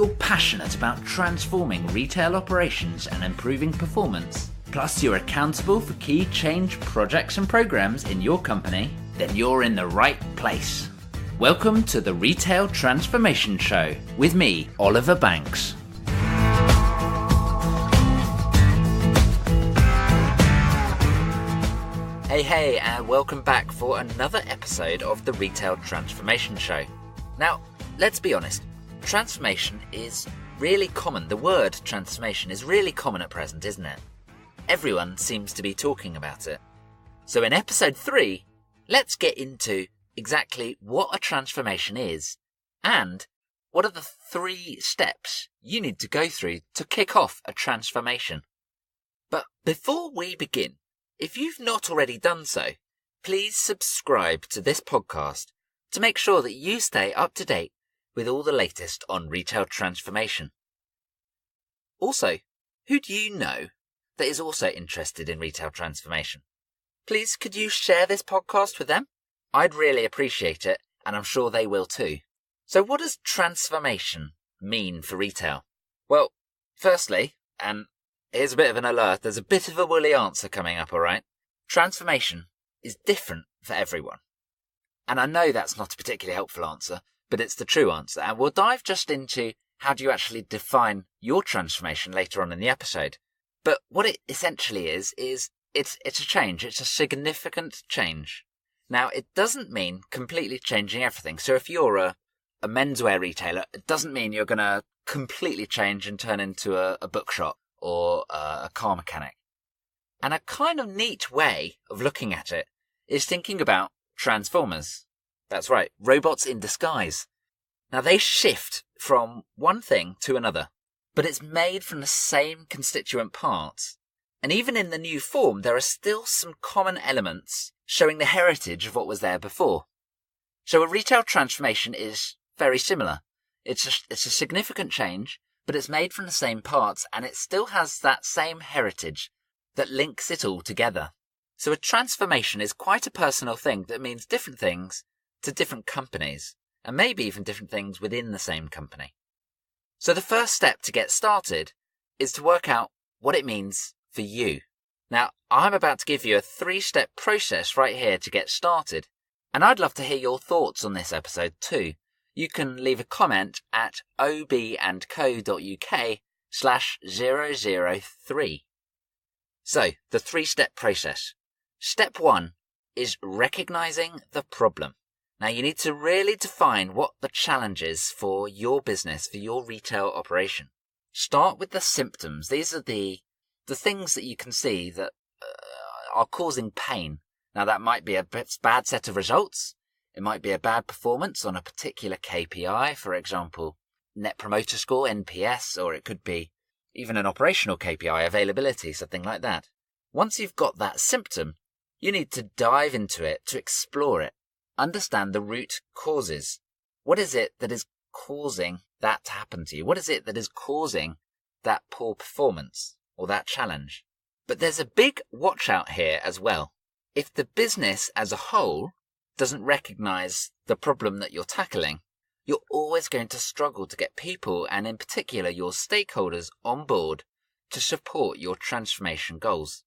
you're passionate about transforming retail operations and improving performance, plus you're accountable for key change projects and programs in your company, then you're in the right place. Welcome to the Retail Transformation Show with me, Oliver Banks. Hey, and welcome back for another episode of the Retail Transformation Show. Now, let's be honest, transformation is really common. The word transformation is really common at present, isn't it? Everyone seems to be talking about it. So in episode 3, let's get into exactly what a transformation is and what are the 3 steps you need to go through to kick off a transformation. But before we begin, if you've not already done so, please subscribe to this podcast to make sure that you stay up to date with all the latest on retail transformation. Also, who do you know that is also interested in retail transformation? Please, could you share this podcast with them? I'd really appreciate it, and I'm sure they will too. So what does transformation mean for retail? Well, firstly, and here's a bit of an alert, there's a bit of a woolly answer coming up, alright? Transformation is different for everyone. And I know that's not a particularly helpful answer, but it's the true answer. And we'll dive just into how do you actually define your transformation later on in the episode. But what it essentially is it's a change. It's a significant change. Now, it doesn't mean completely changing everything. So if you're a menswear retailer, it doesn't mean you're going to completely change and turn into a bookshop or a car mechanic. And a kind of neat way of looking at it is thinking about Transformers. That's right, robots in disguise. Now they shift from one thing to another, but it's made from the same constituent parts. And even in the new form, there are still some common elements showing the heritage of what was there before. So a retail transformation is very similar. It's a significant change, but it's made from the same parts and it still has that same heritage that links it all together. So a transformation is quite a personal thing that means different things to different companies, and maybe even different things within the same company. So the first step to get started is to work out what it means for you. Now, I'm about to give you a 3-step process right here to get started, and I'd love to hear your thoughts on this episode too. You can leave a comment at ob&co.uk/003. So, the 3-step process. Step 1 is recognizing the problem. Now, you need to really define what the challenge is for your business, for your retail operation. Start with the symptoms. These are the things that you can see that are causing pain. Now, that might be a bad set of results. It might be a bad performance on a particular KPI, for example, Net Promoter Score, NPS, or it could be even an operational KPI, availability, something like that. Once you've got that symptom, you need to dive into it to explore it. Understand the root causes. What is it that is causing that to happen to you? What is it that is causing that poor performance or that challenge? But there's a big watch out here as well. If the business as a whole doesn't recognize the problem that you're tackling, you're always going to struggle to get people, and in particular your stakeholders, on board to support your transformation goals.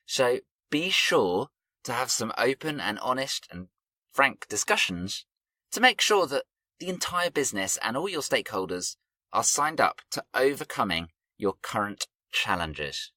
So be sure to have some open and honest and frank discussions to make sure that the entire business and all your stakeholders are signed up to overcoming your current challenges.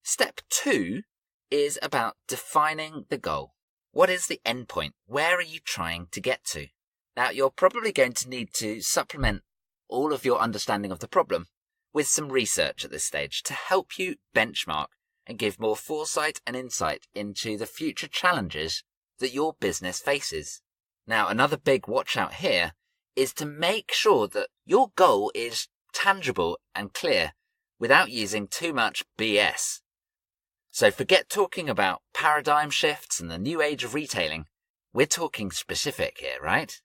Step 2 is about defining the goal. What is the end point? Where are you trying to get to? Now, you're probably going to need to supplement all of your understanding of the problem with some research at this stage to help you benchmark and give more foresight and insight into the future challenges that your business faces. Now, another big watch out here is to make sure that your goal is tangible and clear without using too much BS. So forget talking about paradigm shifts and the new age of retailing. We're talking specific here, right?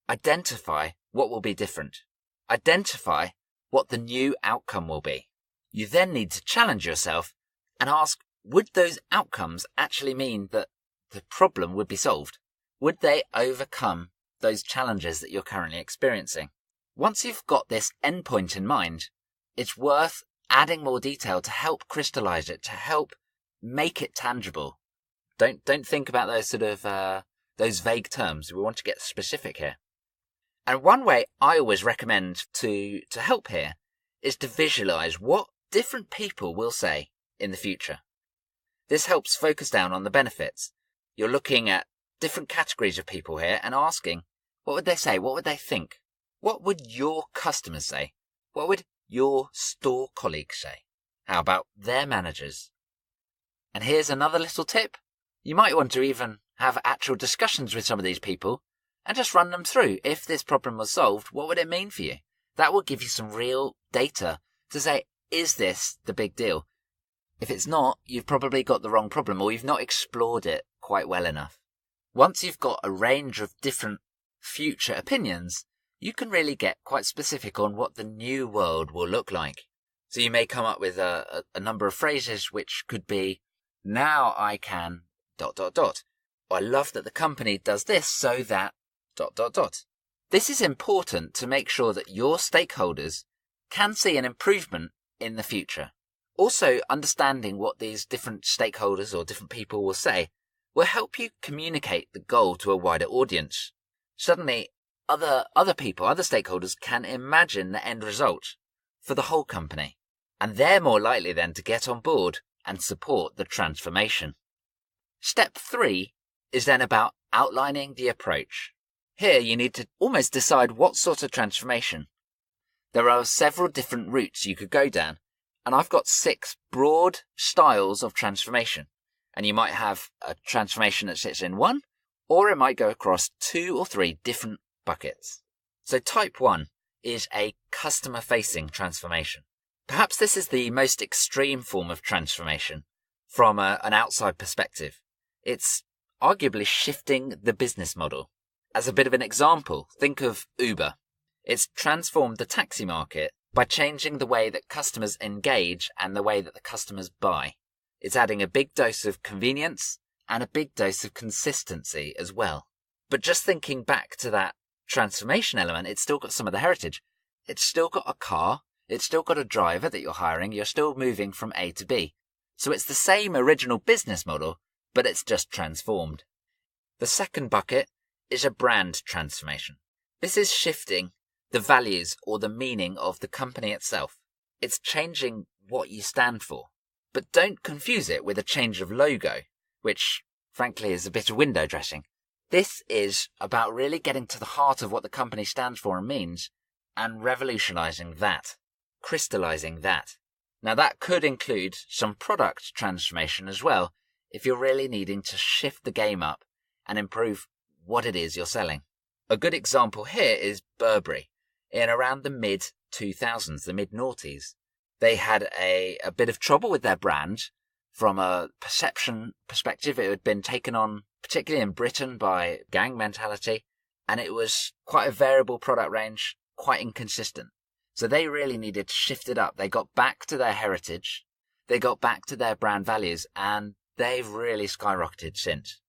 Identify what will be different. Identify what the new outcome will be. You then need to challenge yourself and ask, would those outcomes actually mean that the problem would be solved? Would they overcome those challenges that you're currently experiencing? Once you've got this endpoint in mind, it's worth adding more detail to help crystallize it, to help make it tangible. Don't think about those sort of those vague terms. We want to get specific here. And one way I always recommend to help here is to visualize what different people will say in the future. This helps focus down on the benefits. You're looking at different categories of people here and asking, what would they say? What would they think? What would your customers say? What would your store colleagues say? How about their managers? And here's another little tip. You might want to even have actual discussions with some of these people and just run them through. If this problem was solved, what would it mean for you? That will give you some real data to say, is this the big deal? If it's not, you've probably got the wrong problem, or you've not explored it quite well enough. Once you've got a range of different future opinions, you can really get quite specific on what the new world will look like. So you may come up with a number of phrases which could be, now I can ... Or I love that the company does this so that ... This is important to make sure that your stakeholders can see an improvement in the future. Also, understanding what these different stakeholders or different people will say will help you communicate the goal to a wider audience. Suddenly, other people, other stakeholders can imagine the end result for the whole company, and they're more likely then to get on board and support the transformation. Step 3 is then about outlining the approach. Here you need to almost decide what sort of transformation. There are several different routes you could go down, and I've got 6 broad styles of transformation. And you might have a transformation that sits in one, or it might go across 2 or 3 different buckets. So type 1 is a customer-facing transformation. Perhaps this is the most extreme form of transformation from an outside perspective. It's arguably shifting the business model. As a bit of an example, think of Uber. It's transformed the taxi market by changing the way that customers engage and the way that the customers buy. It's adding a big dose of convenience and a big dose of consistency as well. But just thinking back to that transformation element, it's still got some of the heritage. It's still got a car. It's still got a driver that you're hiring. You're still moving from A to B. So it's the same original business model, but it's just transformed. The second bucket is a brand transformation. This is shifting the values or the meaning of the company itself. It's changing what you stand for. But don't confuse it with a change of logo, which frankly is a bit of window dressing. This is about really getting to the heart of what the company stands for and means, and revolutionizing that, crystallizing that. Now that could include some product transformation as well, if you're really needing to shift the game up and improve what it is you're selling. A good example here is Burberry. In around the mid-2000s, the mid-noughties, they had a bit of trouble with their brand. From a perception perspective, it had been taken on, particularly in Britain, by gang mentality, and it was quite a variable product range, quite inconsistent. So they really needed to shift it up. They got back to their heritage, they got back to their brand values, and they've really skyrocketed since.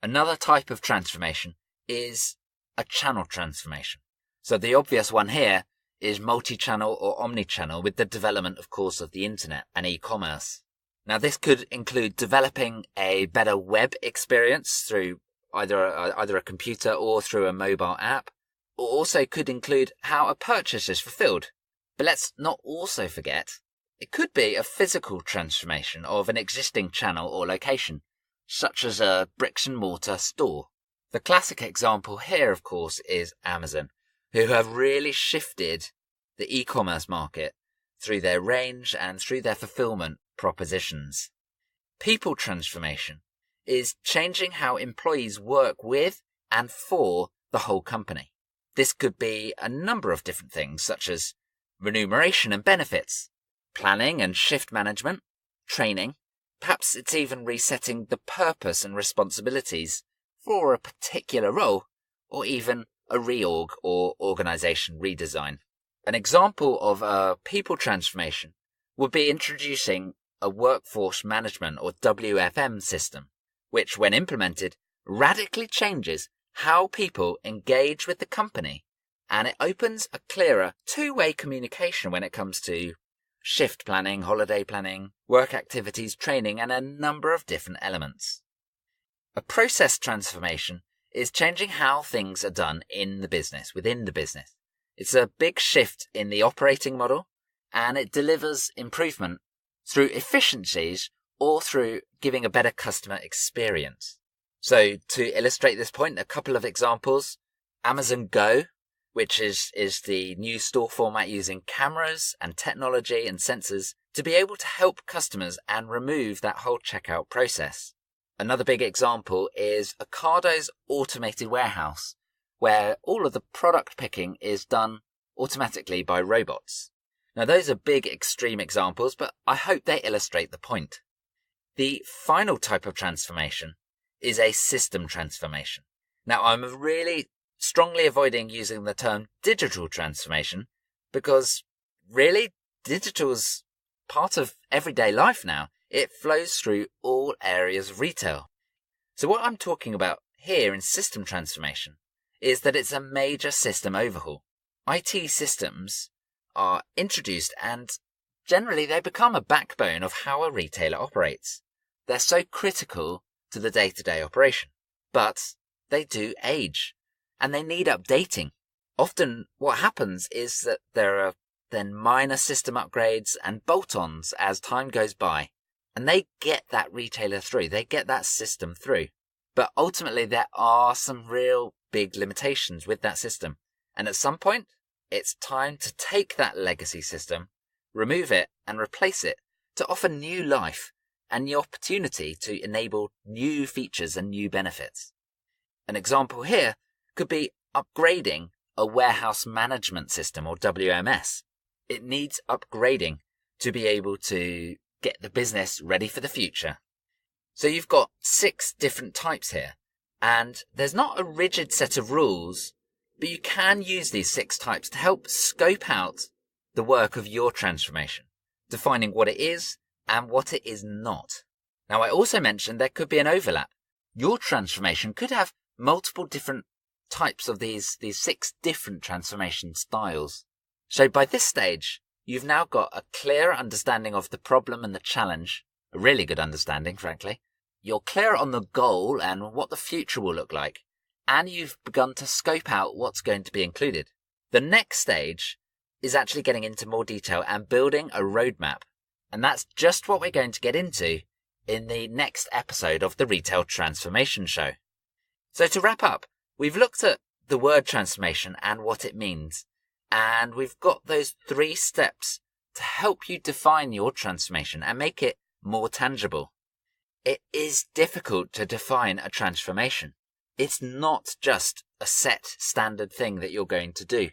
Another type of transformation is a channel transformation. So the obvious one here is multi-channel or omni-channel, with the development, of course, of the internet and e-commerce. Now this could include developing a better web experience through either a computer or through a mobile app, or also could include how a purchase is fulfilled. But let's not also forget, it could be a physical transformation of an existing channel or location, such as a bricks and mortar store. The classic example here, of course, is Amazon, who have really shifted the e-commerce market through their range and through their fulfillment propositions. People transformation is changing how employees work with and for the whole company. This could be a number of different things, such as remuneration and benefits, planning and shift management, training. Perhaps it's even resetting the purpose and responsibilities for a particular role, or even a reorg or organization redesign. An example of a people transformation would be introducing a workforce management or WFM system, which when implemented radically changes how people engage with the company and it opens a clearer two-way communication when it comes to shift planning, holiday planning, work activities, training, and a number of different elements. A process transformation is changing how things are done in the business, within the business. It's a big shift in the operating model, and it delivers improvement through efficiencies or through giving a better customer experience. So to illustrate this point, a couple of examples. Amazon Go, which is the new store format using cameras and technology and sensors to be able to help customers and remove that whole checkout process. Another big example is Ocado's automated warehouse, where all of the product picking is done automatically by robots. Now those are big extreme examples, but I hope they illustrate the point. The final type of transformation is a system transformation. Now I'm really strongly avoiding using the term digital transformation because really digital's part of everyday life now. It flows through all areas of retail. So what I'm talking about here in system transformation is that it's a major system overhaul. IT systems are introduced and generally they become a backbone of how a retailer operates. They're so critical to the day-to-day operation, but they do age and they need updating. Often what happens is that there are then minor system upgrades and bolt-ons as time goes by. And they get that retailer through, they get that system through. But ultimately there are some real big limitations with that system. And at some point, it's time to take that legacy system, remove it and replace it to offer new life and the opportunity to enable new features and new benefits. An example here could be upgrading a warehouse management system or WMS. It needs upgrading to be able to get the business ready for the future. So you've got 6 different types here, and there's not a rigid set of rules, but you can use these 6 types to help scope out the work of your transformation, defining what it is and what it is not. Now I also mentioned there could be an overlap. Your transformation could have multiple different types of these 6 different transformation styles. So by this stage, you've now got a clear understanding of the problem and the challenge, a really good understanding, frankly. You're clear on the goal and what the future will look like, and you've begun to scope out what's going to be included. The next stage is actually getting into more detail and building a roadmap, and that's just what we're going to get into in the next episode of the Retail Transformation Show. So to wrap up, we've looked at the word transformation and what it means. And we've got those 3 steps to help you define your transformation and make it more tangible. It is difficult to define a transformation. It's not just a set standard thing that you're going to do.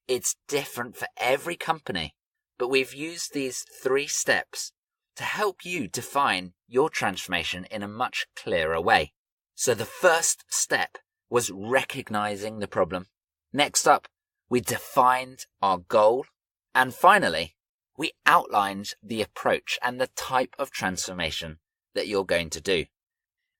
It's different for every company. But we've used these 3 steps to help you define your transformation in a much clearer way. So the first step was recognizing the problem. Next up, we defined our goal. And finally, we outlined the approach and the type of transformation that you're going to do.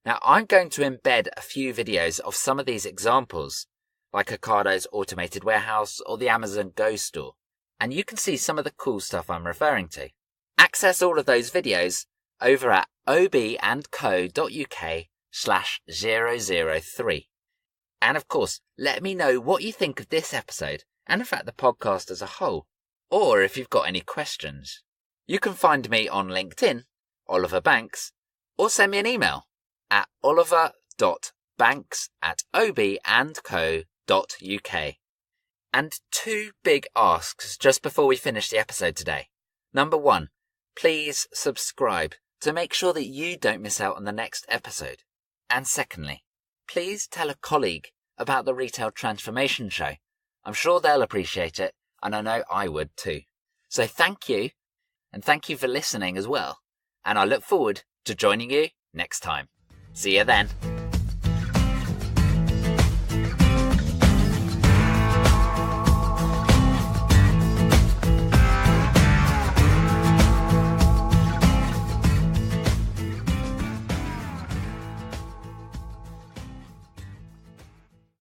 Now, I'm going to embed a few videos of some of these examples, like Ocado's automated warehouse or the Amazon Go store. And you can see some of the cool stuff I'm referring to. Access all of those videos over at obandco.uk/003. And of course, let me know what you think of this episode, and in fact the podcast as a whole, or if you've got any questions. You can find me on LinkedIn, Oliver Banks, or send me an email at oliver.banks@obandco.uk. And 2 big asks just before we finish the episode today. Number 1, please subscribe to make sure that you don't miss out on the next episode. And secondly, please tell a colleague about the Retail Transformation Show. I'm sure they'll appreciate it, and I know I would too. So thank you, and thank you for listening as well. And I look forward to joining you next time. See you then.